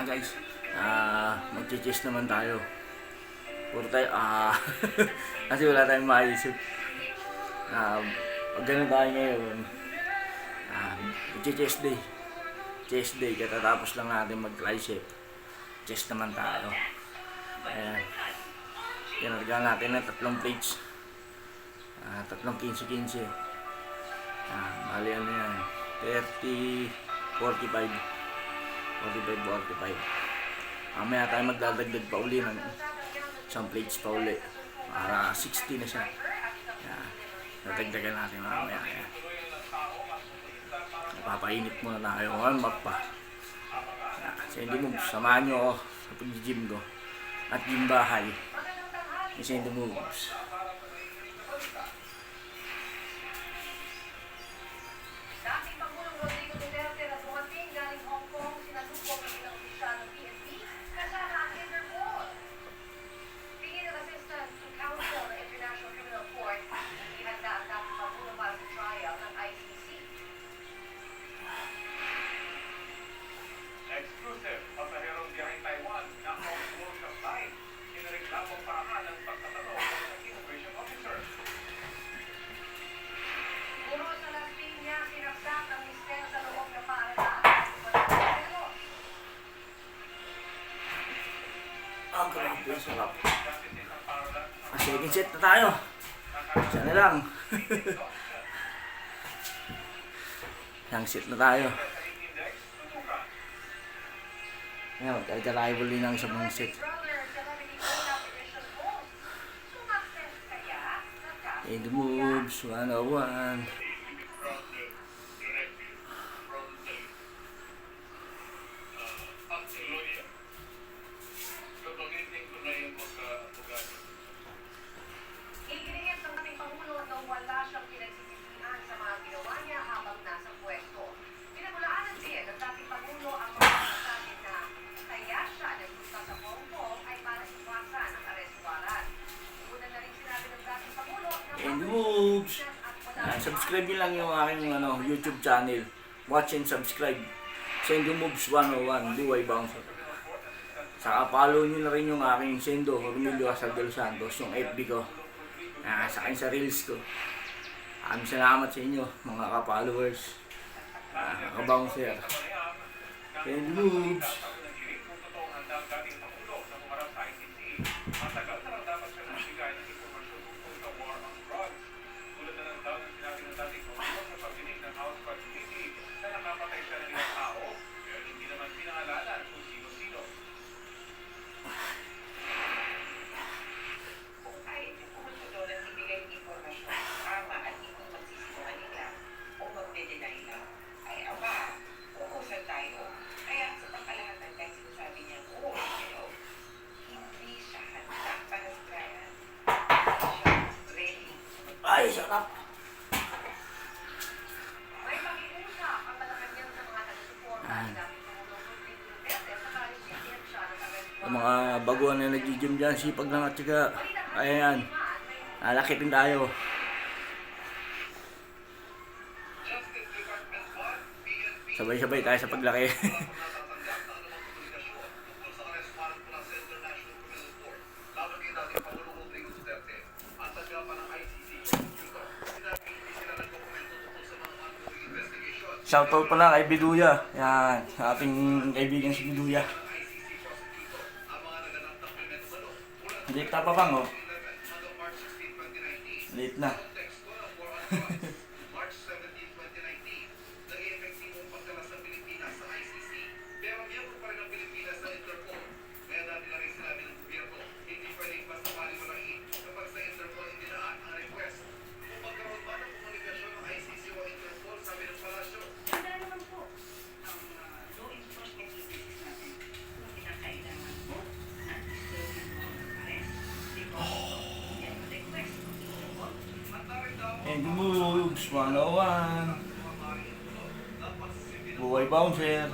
Guys, mag-chess naman tayo. Puro tayo, kasi wala tayong maisip. Pag ganun tayo ngayon, mag-chess day. Chess day, katatapos lang natin mag-tricep. Chess naman tayo. Ayan. Kinargaan natin ng 3 plates. 3 15-15. Bali ano yan, 30, 45. 45. Mamaya tayo magdadagdag pa uli ng isang plates pa uli. Para 60 na siya. Ayan. Dadagdagan natin mamaya. Ayan. Napapainit muna tayo. Warm up pa. Sandy Moves, samahan nyo ako sa pag-gym ko. At gym bahay. Sandy Moves. Grabe, sarap. Second set na tayo. Isa na lang. Isang set na tayo. Ngayon, magkakalive ulit ng isang set. Sandy Moves, 101. Sandy Moves. Subscribe nyo lang yung aking YouTube channel. Watch and subscribe. Sandy Moves 101, Duway Bouncer. Saka follow nyo na rin yung aking Sendo, Romilio Asaldel Santos, yung FB ko. Sa akin sa Reels ko. Maraming salamat sa inyo, mga ka-followers. Ka-bouncer. Sandy Moves. Ay, sarap! Ang mga baguhan na nag-gym dyan, sipag lang at saka, ayan, alakitin tayo. Sabay-sabay tayo sa paglaki. Shoutout pala kay Biduya. Yan, sa ating kaibigan si Biduya. Late na pa bang, oh? Late na. Sandy Moves 101. Buhay Bouncer.